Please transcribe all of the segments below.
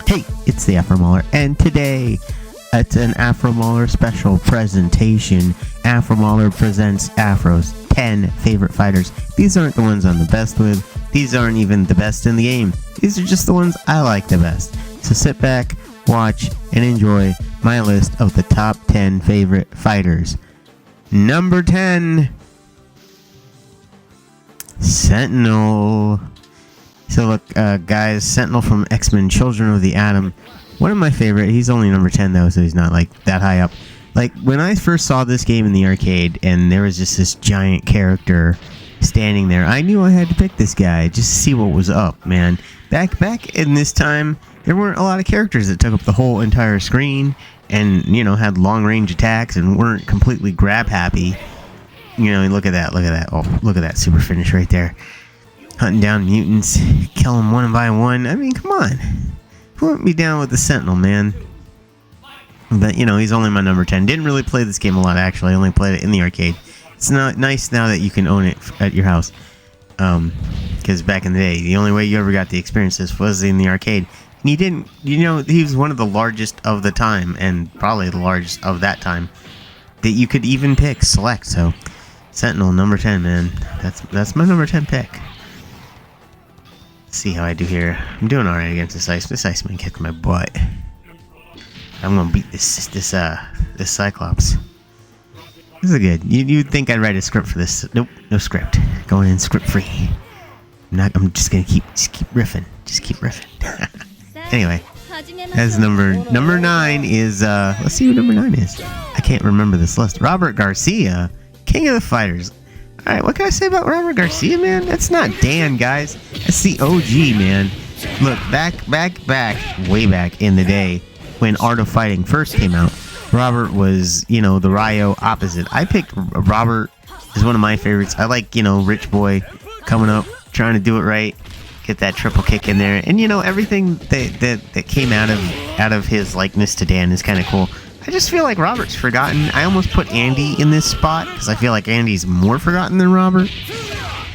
Hey, it's the Afro Mauler, and today it's an Afro Mauler special presentation. Afro Mauler presents Afro's 10 favorite fighters. These aren't the ones I'm the best with. These aren't even the best in the game. These are just the ones I like the best. So sit back, watch, and enjoy my list of the top 10 favorite fighters. Number 10, Sentinel. So look, guys, Sentinel from X-Men Children of the Atom. One of my favorite. He's only number 10 though, so he's not like that high up. Like when I first saw this game in the arcade and there was just this giant character standing there, I knew I had to pick this guy just to see what was up, man. Back in this time, there weren't a lot of characters that took up the whole entire screen and, you know, had long range attacks and weren't completely grab happy. You know, look at that. Oh, look at that super finish right there. Hunting down mutants, kill them one by one. I mean, come on. Who wouldn't be down with the Sentinel, man? But, you know, he's only my number 10. Didn't really play this game a lot, actually. I only played it in the arcade. It's not nice now that you can own it at your house. Because back in the day, the only way you ever got the experiences was in the arcade. And you didn't, you know, he was one of the largest of the time, and probably the largest of that time, that you could even pick, select. So, Sentinel, number 10, man. That's my number 10 pick. See how I do here. I'm doing alright against this ice. This Iceman kicked my butt. I'm gonna beat this Cyclops. This is good. You'd think I'd write a script for this. Nope, no script. Going in script free. I'm just gonna keep riffing. Just keep riffing. Anyway, as number 9 is let's see who number 9 is. I can't remember this list. Robert Garcia, King of the Fighters. Alright, what can I say about Robert Garcia, man? That's not Dan, guys. That's the OG, man. Look, way back in the day, when Art of Fighting first came out, Robert was, you know, the Ryo opposite. I picked Robert as one of my favorites. I like, you know, rich boy coming up, trying to do it right, get that triple kick in there. And, you know, everything that came out of his likeness to Dan is kind of cool. I just feel like Robert's forgotten. I almost put Andy in this spot because I feel like Andy's more forgotten than Robert.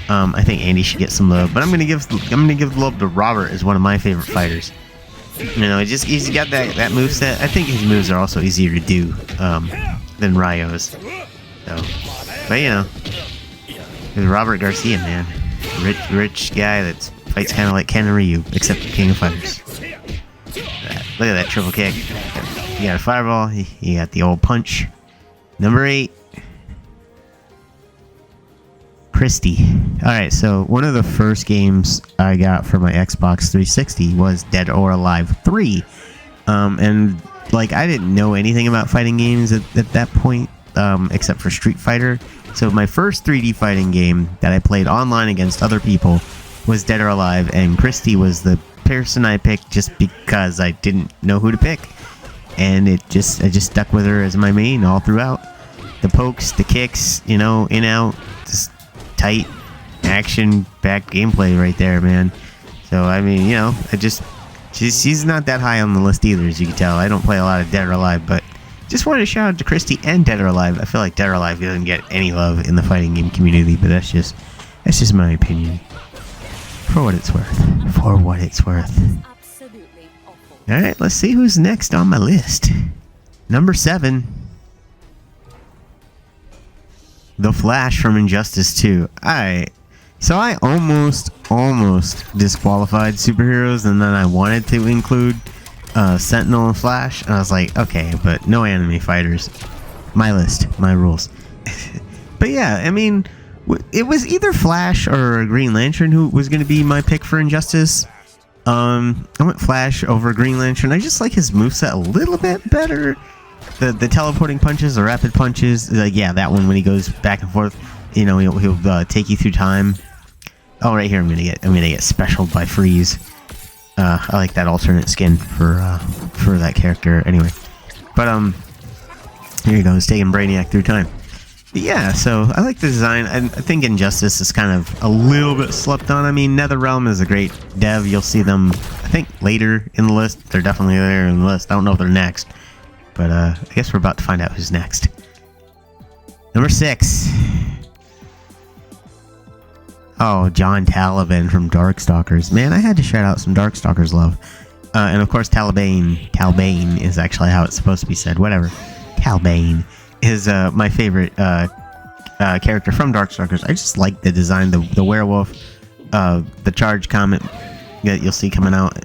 I think Andy should get some love, but I'm gonna give love to Robert as one of my favorite fighters. You know, he's got that moveset. I think his moves are also easier to do than Ryo's. So, but you know, there's Robert Garcia, man, rich guy that fights kind of like Ken and Ryu, except King of Fighters. Look at that triple kick. You got a fireball, you got the old punch. Number 8, Christie. Alright, so one of the first games I got for my Xbox 360 was Dead or Alive 3. And, like, I didn't know anything about fighting games at that point, except for Street Fighter. So my first 3D fighting game that I played online against other people was Dead or Alive, and Christie was the person I picked just because I didn't know who to pick. And I just stuck with her as my main all throughout. The pokes, the kicks, you know, in, out, just tight, action-packed gameplay right there, man. So, I mean, you know, she's not that high on the list either, as you can tell. I don't play a lot of Dead or Alive, but just wanted to shout out to Christie and Dead or Alive. I feel like Dead or Alive doesn't get any love in the fighting game community, but that's just my opinion. For what it's worth. Alright, let's see who's next on my list. Number 7. The Flash from Injustice 2. Alright, so I almost disqualified superheroes, and then I wanted to include Sentinel and Flash, and I was like, okay, but no anime fighters. My list, my rules. But yeah, I mean, it was either Flash or Green Lantern who was going to be my pick for Injustice. I went Flash over Green Lantern. I just like his moveset a little bit better. The teleporting punches, the rapid punches, like, yeah, that one when he goes back and forth, you know, he'll take you through time. Oh, right here I'm gonna get specialed by Freeze. I like that alternate skin for that character anyway. But here he goes, taking Brainiac through time. But yeah, so I like the design. I think Injustice is kind of a little bit slept on. I mean, NetherRealm is a great dev. You'll see them, I think, later in the list. They're definitely there in the list. I don't know if they're next, but I guess we're about to find out who's next. Number 6. Oh, John Taliban from Darkstalkers. Man, I had to shout out some Darkstalkers love. and of course Talbane. Talbane is actually how it's supposed to be said. Whatever. Talbane is my favorite character from Darkstalkers. I just like the design, the werewolf, the charge comet that you'll see coming out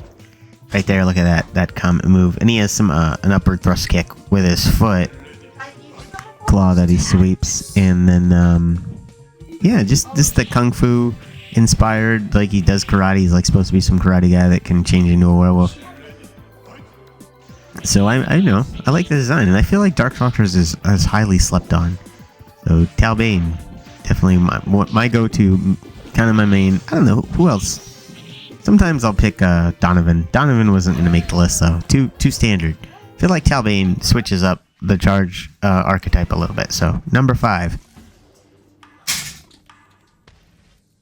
right there. Look at that comet move, and he has some an upward thrust kick with his foot claw that he sweeps, and then yeah, just the kung fu inspired, like he does karate. He's like supposed to be some karate guy that can change into a werewolf. So I know I like the design, and I feel like Darkstalkers is highly slept on. So Talbane, definitely my go-to, kind of my main. I don't know who else. Sometimes I'll pick Donovan. Donovan wasn't going to make the list though. Too standard. I feel like Talbane switches up the charge archetype a little bit. So number 5.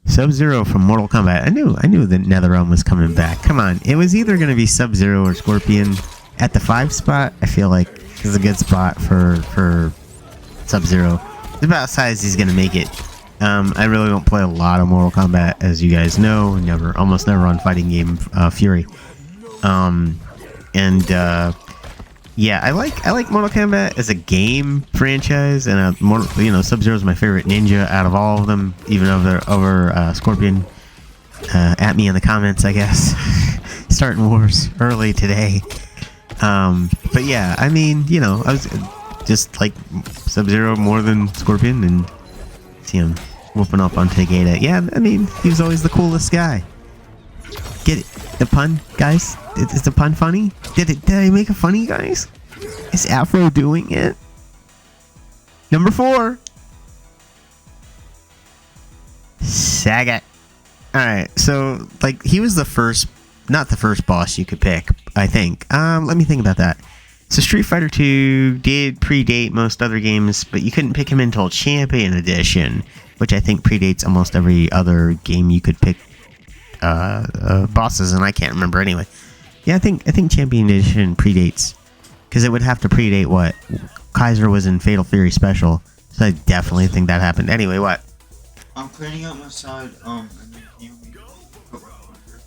Sub-Zero from Mortal Kombat. I knew the NetherRealm was coming back. Come on. It was either going to be Sub-Zero or Scorpion. At the 5 spot, I feel like is a good spot for Sub-Zero. It's about size he's going to make it. I really don't play a lot of Mortal Kombat, as you guys know. Almost never on fighting game Fury. Yeah, I like Mortal Kombat as a game franchise, and Sub-Zero is my favorite ninja out of all of them, even over Scorpion. At me in the comments, I guess. Starting wars early today. But yeah, I mean, I was just like Sub-Zero more than Scorpion, and see him whooping up on Tegeta. Yeah, I mean, he was always the coolest guy. Get it? The pun, guys? Is the pun funny? Did I make it funny, guys? Is Afro doing it? Number 4. Sagat. Alright, so, like, he was not the first boss you could pick, I think. Let me think about that. So Street Fighter 2 did predate most other games, but you couldn't pick him until Champion Edition, which I think predates almost every other game you could pick bosses, and I can't remember anyway. Yeah, I think Champion Edition predates, because it would have to predate what Kaiser was in Fatal Fury Special. So I definitely think that happened. Anyway, what? I'm cleaning up my side. And then you.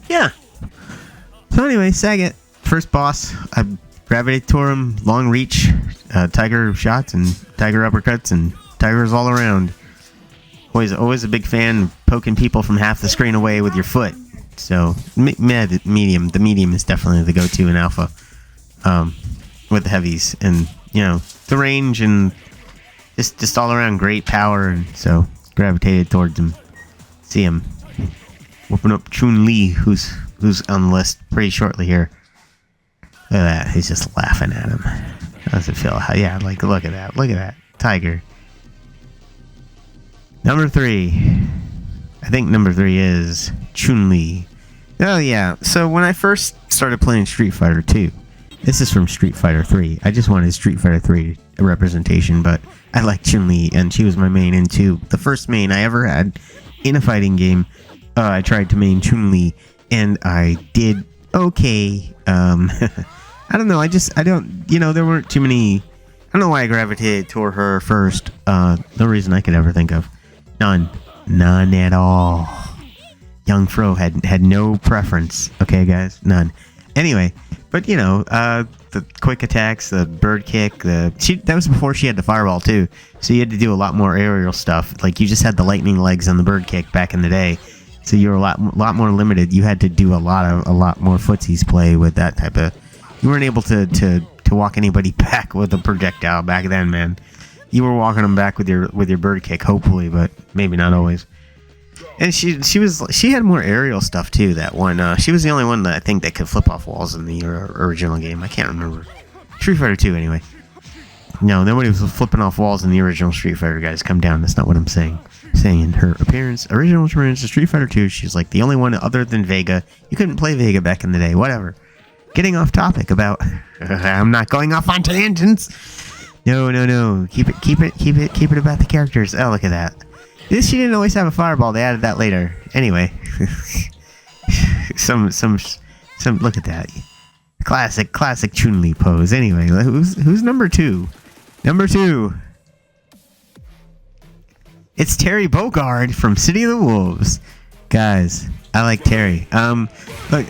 Yeah. So anyway, Sagat, first boss. I gravitated toward him, long reach, tiger shots and tiger uppercuts and tigers all around. Always a big fan of poking people from half the screen away with your foot. So medium. The medium is definitely the go-to in Alpha, with the heavies, and the range and just all around great power, and so gravitated towards him. See him whooping up Chun-Li, who's on the list pretty shortly here. Look at that, he's just laughing at him. How does it feel? Yeah, like look at that tiger. Number 3. I think number 3 is Chun-Li. Oh yeah, so when I first started playing Street Fighter 2, this is from Street Fighter 3. I just wanted Street Fighter 3 representation, but I like Chun-Li, and she was my main in 2. The first main I ever had in a fighting game. I tried to main Chun-Li, and I did okay. I don't know, there weren't too many. I don't know why I gravitated toward her first. No reason I could ever think of. None at all. Young Fro had no preference. Okay, guys, none. Anyway, but the quick attacks, the bird kick, that was before she had the fireball too. So you had to do a lot more aerial stuff. Like you just had the lightning legs on the bird kick back in the day. So you were a lot more limited. You had to do a lot more footsies play with that type of. You weren't able to walk anybody back with a projectile back then, man. You were walking them back with your bird kick, hopefully, but maybe not always. And she had more aerial stuff too. That one, she was the only one that I think that could flip off walls in the original game. I can't remember. Street Fighter 2, anyway. No, nobody was flipping off walls in the original Street Fighter, guys. Come down. That's not what I'm saying. Saying in her original appearance of Street Fighter 2, she's like the only one other than Vega. You couldn't play Vega back in the day. Whatever. Getting off topic about. I'm not going off on tangents. No. Keep it about the characters. Oh, look at that. She didn't always have a fireball. They added that later. Anyway. some look at that. Classic Chun-Li pose. Anyway, who's number 2? Number 2. It's Terry Bogard from City of the Wolves. Guys, I like Terry. Look,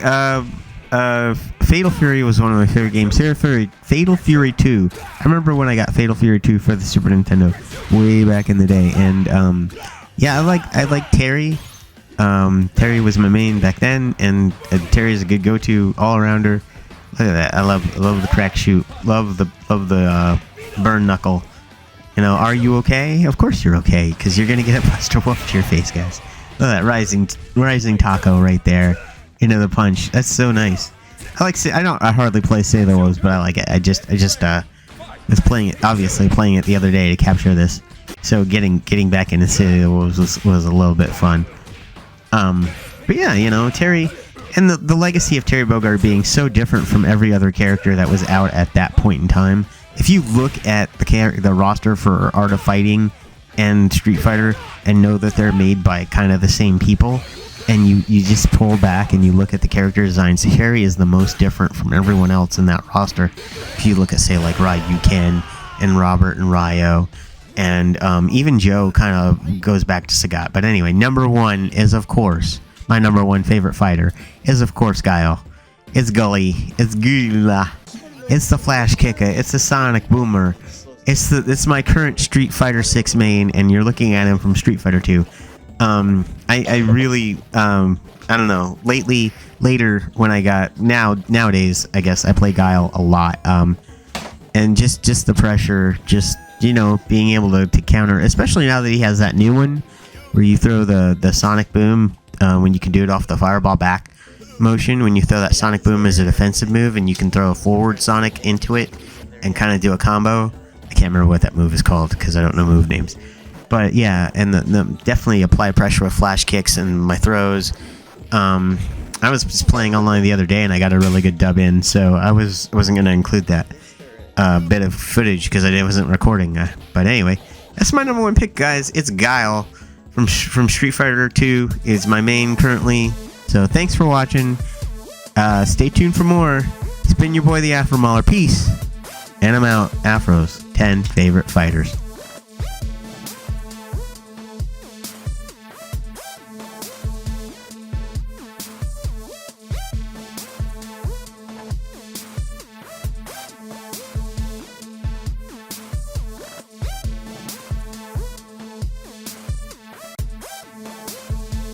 Fatal Fury was one of my favorite games. Fatal Fury 2. I remember when I got Fatal Fury 2 for the Super Nintendo way back in the day. And yeah, I like Terry. Terry was my main back then, and Terry's a good go-to all-arounder. Look at that. I love the crack shoot. Love the burn knuckle. You know, are you okay? Of course you're okay, because you're gonna get a Buster Wolf to your face, guys. Look at that rising taco right there into the punch. That's so nice. I hardly play Sailor Wolves, but I like it. I just was playing it the other day to capture this. So getting back into Sailor Wolves was a little bit fun. But yeah, you know, Terry and the legacy of Terry Bogard being so different from every other character that was out at that point in time. If you look at the roster for Art of Fighting and Street Fighter and know that they're made by kind of the same people, and you just pull back and you look at the character designs, Terry is the most different from everyone else in that roster. If you look at, say, like Ryu Ken and Robert and Ryo, and even Joe kind of goes back to Sagat. But anyway, number one is, of course, my number one favorite fighter is, of course, Guile. It's Gully. It's Gula. It's the Flash Kicker. It's the Sonic Boomer. It's my current Street Fighter 6 main, and you're looking at him from Street Fighter 2. I really, I don't know, later when I got, nowadays, I guess, I play Guile a lot. And just the pressure, just, you know, being able to counter, especially now that he has that new one, where you throw the Sonic Boom, when you can do it off the Fireball back motion, when you throw that Sonic Boom as a defensive move, and you can throw a forward Sonic into it, and kind of do a combo. I can't remember what that move is called, because I don't know move names. But yeah, and definitely apply pressure with flash kicks and my throws. I was just playing online the other day and I got a really good dub in, so I wasn't going to include that bit of footage because I wasn't recording. But anyway, that's my number one pick, guys. It's Guile from Street Fighter 2. Is my main currently. So thanks for watching. Stay tuned for more. It's been your boy, the Afro Mauler. Peace. And I'm out. Afros, 10 favorite fighters.